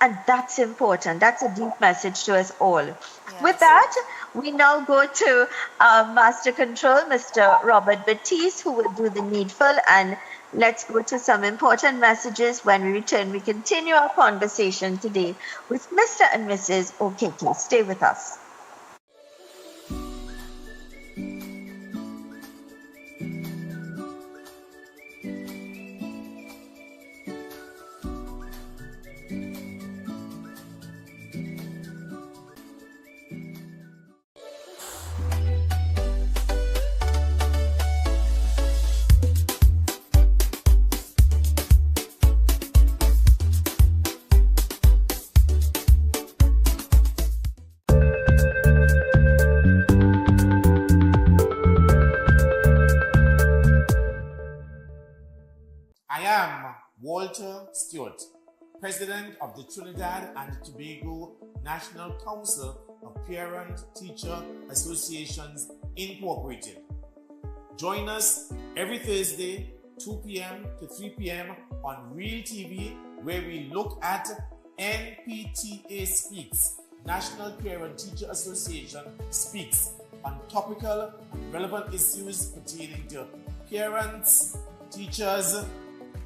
A: And that's important. That's a deep message to us all. Yes. With that, we now go to Master Control, Mr. Robert Batiste, who will do the needful. And let's go to some important messages. When we return, we continue our conversation today with Mr. and Mrs. Okeke. Stay with us.
L: Walter Stewart, President of the Trinidad and Tobago National Council of Parent-Teacher Associations Incorporated. Join us every Thursday 2 p.m. to 3 p.m. on Real TV, where we look at NPTA Speaks, National Parent Teacher Association Speaks, on topical and relevant issues pertaining to parents, teachers,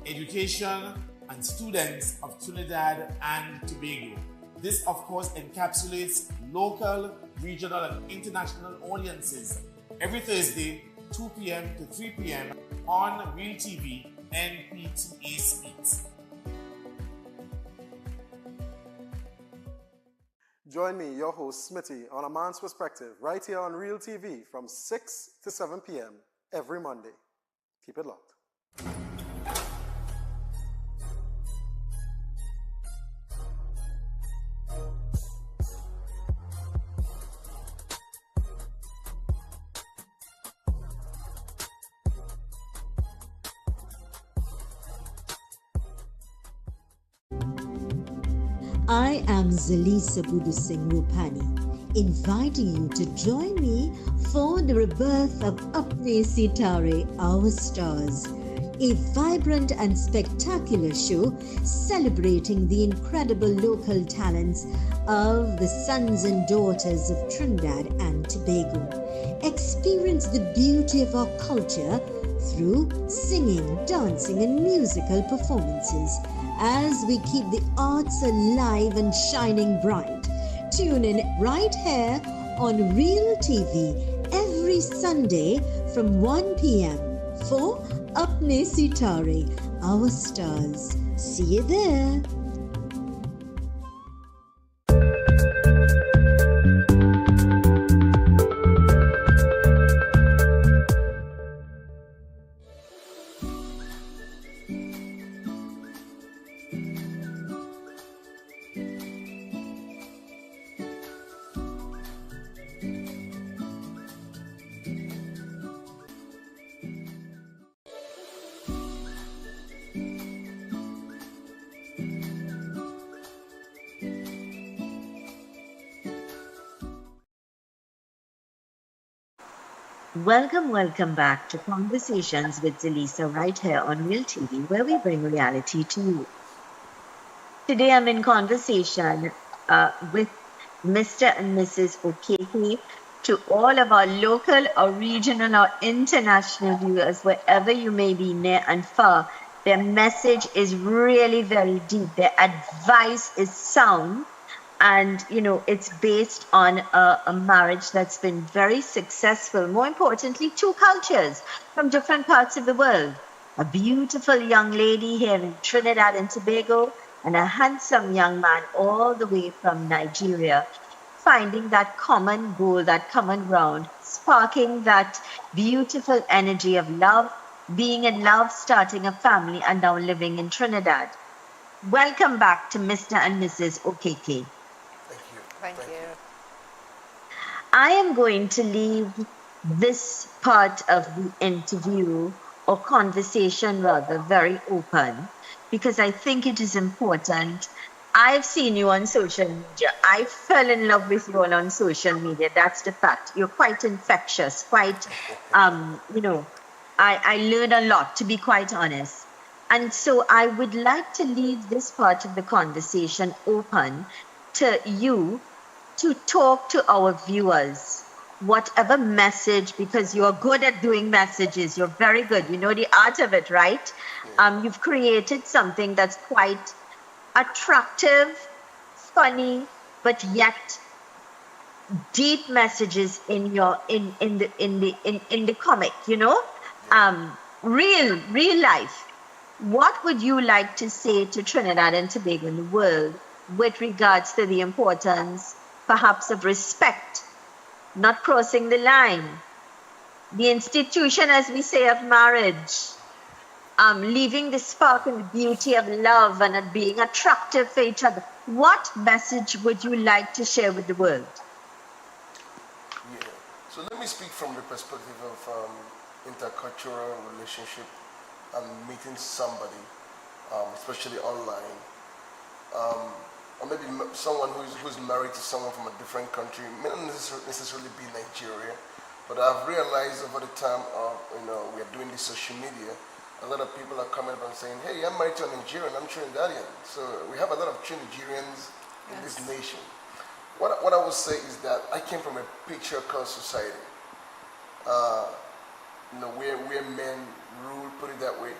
L: education, and students of Trinidad and Tobago. This, of course, encapsulates local, regional, and international audiences every Thursday, 2 p.m. to 3 p.m. on Real TV, NPTA Speaks.
M: Join me, your host Smitty, on A Man's Perspective, right here on Real TV from 6 to 7 p.m. every Monday. Keep it locked.
K: I am Zelisa Rupani, inviting you to join me for the rebirth of Apne Sitare, Our Stars, a vibrant and spectacular show celebrating the incredible local talents of the sons and daughters of Trinidad and Tobago. Experience the beauty of our culture through singing, dancing, and musical performances as we keep the arts alive and shining bright. Tune in right here on Real TV every Sunday from 1 p.m. for Apne Sitare, Our Stars. See you there.
A: Welcome back to Conversations with Zelisa right here on Real TV, where we bring reality to you. Today I'm in conversation with Mr. and Mrs. Okeke. To all of our local or regional or international viewers, wherever you may be near and far, their message is really very deep. Their advice is sound. And, you know, it's based on a marriage that's been very successful. More importantly, two cultures from different parts of the world. A beautiful young lady here in Trinidad and Tobago, and a handsome young man all the way from Nigeria, finding that common goal, that common ground, sparking that beautiful energy of love, being in love, starting a family, and now living in Trinidad. Welcome back to Mr. and Mrs. Okeke.
C: Thank you.
A: I am going to leave this part of the interview or conversation rather very open because I think it is important. I've seen you on social media. I fell in love with you all on social media. That's the fact. You're quite infectious, quite, you know, I learn a lot, to be quite honest. And so I would like to leave this part of the conversation open to you to talk to our viewers, whatever message, because you're good at doing messages, you're very good, you know the art of it, right? You've created something that's quite attractive, funny, but yet deep messages in your in the comic, you know, real life. What would you like to say to Trinidad and Tobago in the world with regards to the importance perhaps of respect, not crossing the line, the institution, as we say, of marriage, leaving the spark and the beauty of love and of being attractive for each other? What message would you like to share with the world?
B: Yeah. So let me speak from the perspective of intercultural relationship and meeting somebody, especially online. Or maybe someone who's married to someone from a different country, may not necessarily be Nigeria, but I've realized over the time of, we are doing this social media, a lot of people are coming up and saying, hey, I'm married to a Nigerian, I'm Trinidadian. So we have a lot of Trinidadians in this nation. What I would say is that I came from a patriarchal society, where men rule, put it that way.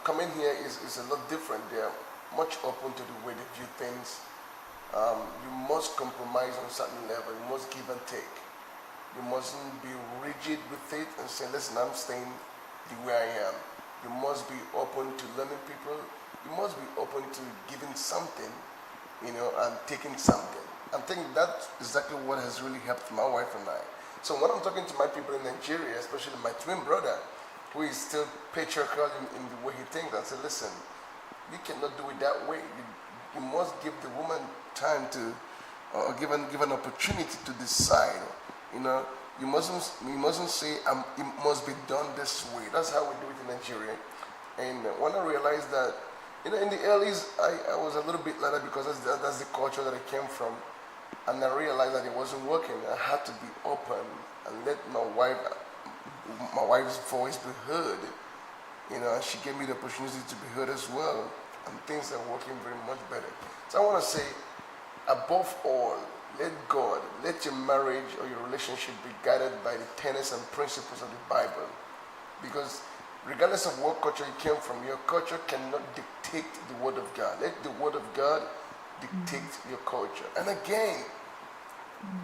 B: Coming here is a lot different. They are much open to the way they view things. You must compromise on a certain level. You must give and take. You mustn't be rigid with it and say, listen, I'm staying the way I am. You must be open to learning people. You must be open to giving something, and taking something. I think that's exactly what has really helped my wife and I. So when I'm talking to my people in Nigeria, especially my twin brother, who is still patriarchal in the way he thinks, I say, listen, you cannot do it that way. You must give the woman time to, give an opportunity to decide. You mustn't say it must be done this way. That's how we do it in Nigeria. And when I realized that, in the earlys, I was a little bit like that because that's the culture that I came from. And I realized that it wasn't working. I had to be open and let my wife's voice be heard. And she gave me the opportunity to be heard as well. And things are working very much better. So I want to say, above all, let God, let your marriage or your relationship be guided by the tenets and principles of the Bible. Because regardless of what culture you came from, your culture cannot dictate the Word of God. Let the Word of God dictate your culture. And again,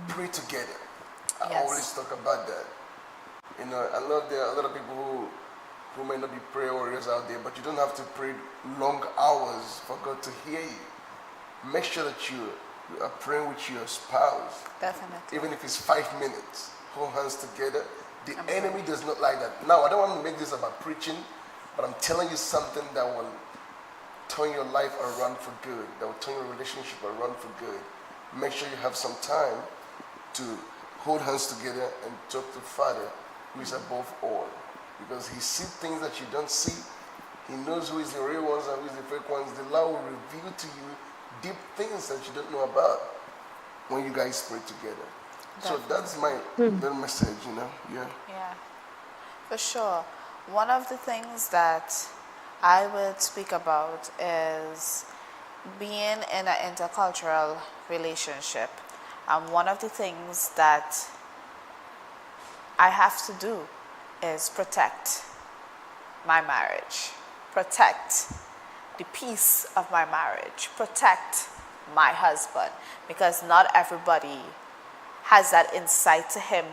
B: pray together. I always talk about that. I know there are a lot of people who may not be prayer warriors out there, but you don't have to pray long hours for God to hear you. Make sure that you are praying with your spouse.
C: Definitely.
B: Even if it's 5 minutes, hold hands together. The enemy does not like that. Now, I don't want to make this about preaching, but I'm telling you something that will turn your life around for good, that will turn your relationship around for good. Make sure you have some time to hold hands together and talk to Father, who is above all. Because he sees things that you don't see. He knows who is the real ones and who is the fake ones. The Lord will reveal to you deep things that you don't know about when you guys pray together. Definitely. So that's my little message, Yeah,
C: for sure. One of the things that I would speak about is being in an intercultural relationship. And one of the things that I have to do is protect my marriage, protect the peace of my marriage, protect my husband, because not everybody has that insight to him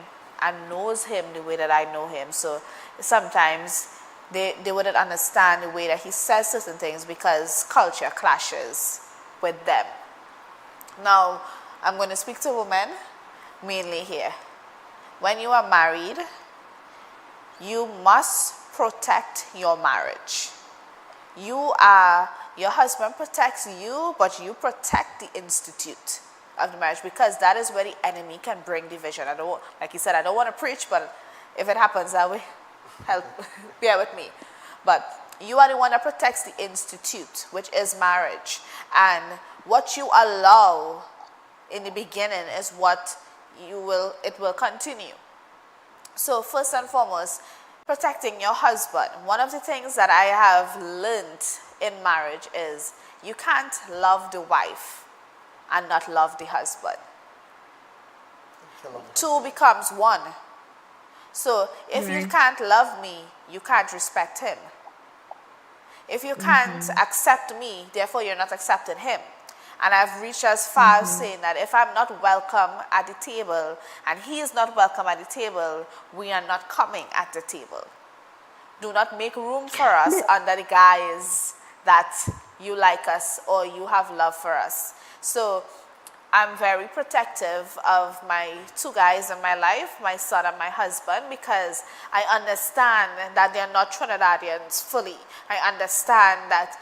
C: and knows him the way that I know him. So sometimes they wouldn't understand the way that he says certain things because culture clashes with them. Now, I'm going to speak to women mainly here. When you are married, you must protect your marriage. Your husband protects you, but you protect the institute of the marriage, because that is where the enemy can bring division. Like you said, I don't want to preach, but if it happens, that will help. Bear with me. But you are the one that protects the institute, which is marriage. And what you allow in the beginning is what it will continue. So first and foremost, protecting your husband. One of the things that I have learned in marriage is you can't love the wife and not love the husband. Two becomes one. So if you can't love me, you can't respect him. If you can't accept me, therefore you're not accepting him. And I've reached as far as saying that if I'm not welcome at the table and he is not welcome at the table, we are not coming at the table. Do not make room for us under the guise that you like us or you have love for us. So I'm very protective of my two guys in my life, my son and my husband, because I understand that they're not Trinidadians fully. I understand that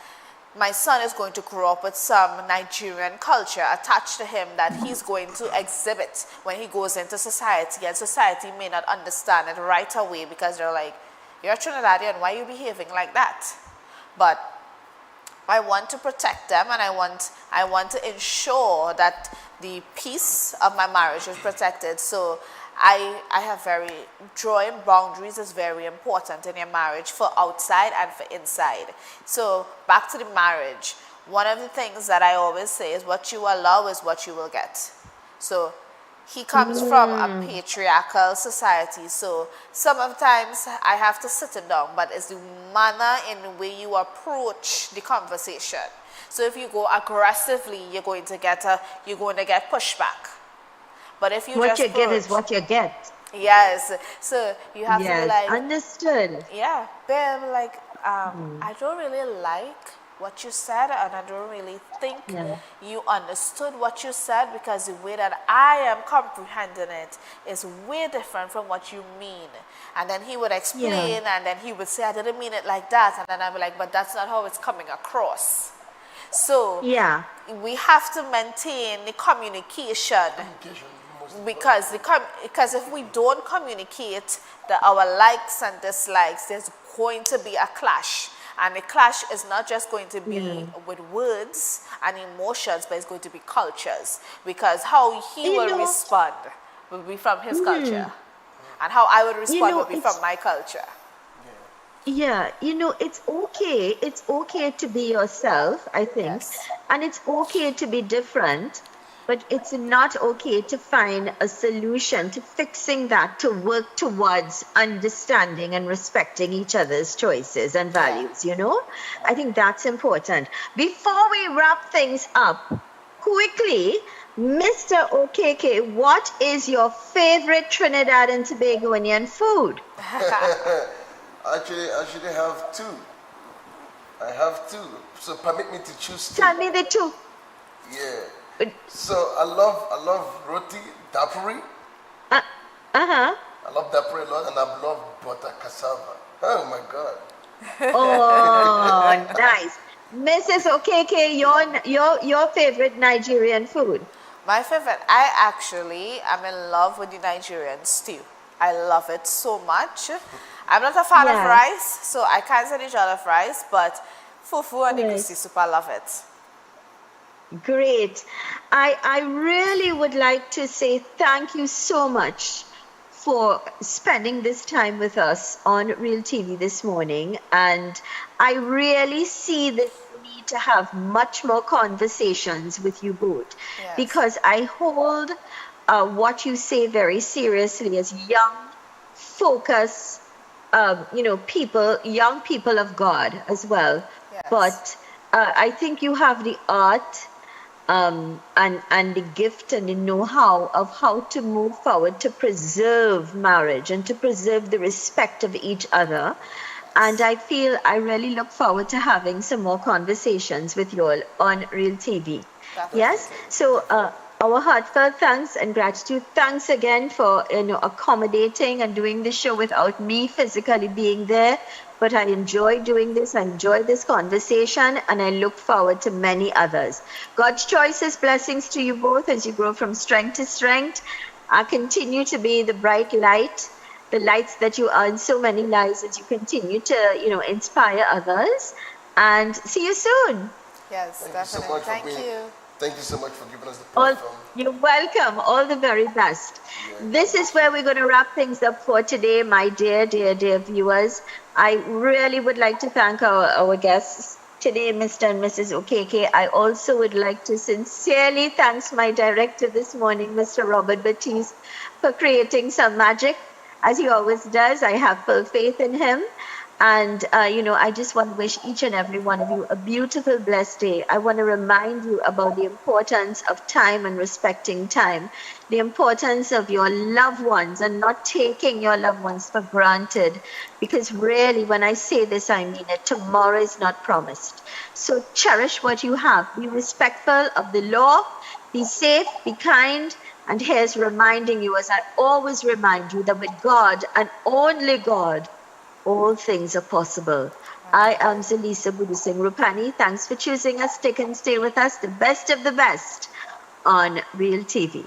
C: my son is going to grow up with some Nigerian culture attached to him that he's going to exhibit when he goes into society, and society may not understand it right away because they're like, you're Trinidadian, why are you behaving like that? But I want to protect them, and I want to ensure that the peace of my marriage is protected. So I have drawing boundaries is very important in your marriage for outside and for inside. So back to the marriage, one of the things that I always say is what you allow is what you will get. So he comes from a patriarchal society, so sometimes I have to sit him down, but it's the manner in the way you approach the conversation. So if you go aggressively, you're going to get pushback. But if you
A: what
C: just
A: you get is what you get.
C: Yes. So you have to be like,
A: understood.
C: Yeah, babe, like I don't really like what you said, and I don't really think you understood what you said, because the way that I am comprehending it is way different from what you mean. And then he would explain, and then he would say, I didn't mean it like that. And then I'd be like, but that's not how it's coming across. So we have to maintain the communication. Because if we don't communicate our likes and dislikes, there's going to be a clash. And the clash is not just going to be with words and emotions, but it's going to be cultures. Because how he will respond will be from his culture. And how I would respond will be from my culture.
A: Yeah, it's okay. It's okay to be yourself, I think. And it's okay to be different. But it's not okay to find a solution to fixing that, to work towards understanding and respecting each other's choices and values, I think that's important. Before we wrap things up, quickly, Mr. OKK, what is your favorite Trinidad and Tobagoan food?
B: Actually, I have two. I have two. So permit me to choose two.
A: Tell me the two.
B: Yeah. So I love roti dapuri.
A: I
B: love dapuri a lot, and I love butter cassava. Oh my God.
A: Oh, nice. Mrs. OKK, your favorite Nigerian food?
C: My favorite, I actually am in love with the Nigerian stew. I love it so much. I'm not a fan of rice, so I can't say the jollof rice, but fufu and egusi soup, I love it.
A: Great. I really would like to say thank you so much for spending this time with us on Real TV this morning. And I really see the need to have much more conversations with you both, because I hold what you say very seriously as young, focused, young people of God as well. But I think you have the art and the gift and the know-how of how to move forward to preserve marriage and to preserve the respect of each other. And I really look forward to having some more conversations with you all on Real TV. Yes? So our heartfelt thanks and gratitude. Thanks again for accommodating and doing this show without me physically being there. But I enjoy doing this. I enjoy this conversation, and I look forward to many others. God's choices, blessings to you both as you grow from strength to strength. I continue to be the bright light, the lights that you are in so many lives as you continue to, inspire others. And see you soon.
C: Yes, definitely. Thank you.
B: Thank you so much for giving us the platform.
A: You're welcome. All the very best. This is where we're going to wrap things up for today, my dear viewers. I really would like to thank our guests today, Mr. and Mrs. OKK. I also would like to sincerely thank my director this morning, Mr. Robert Batiste, for creating some magic, as he always does. I have full faith in him. And, I just want to wish each and every one of you a beautiful, blessed day. I want to remind you about the importance of time and respecting time, the importance of your loved ones and not taking your loved ones for granted. Because really, when I say this, I mean it. Tomorrow is not promised. So cherish what you have. Be respectful of the law. Be safe, be kind. And here's reminding you, as I always remind you, that with God and only God, all things are possible. I am Zelisa Budusing Rupani. Thanks for choosing us. Stick and stay with us. The best of the best on Real TV.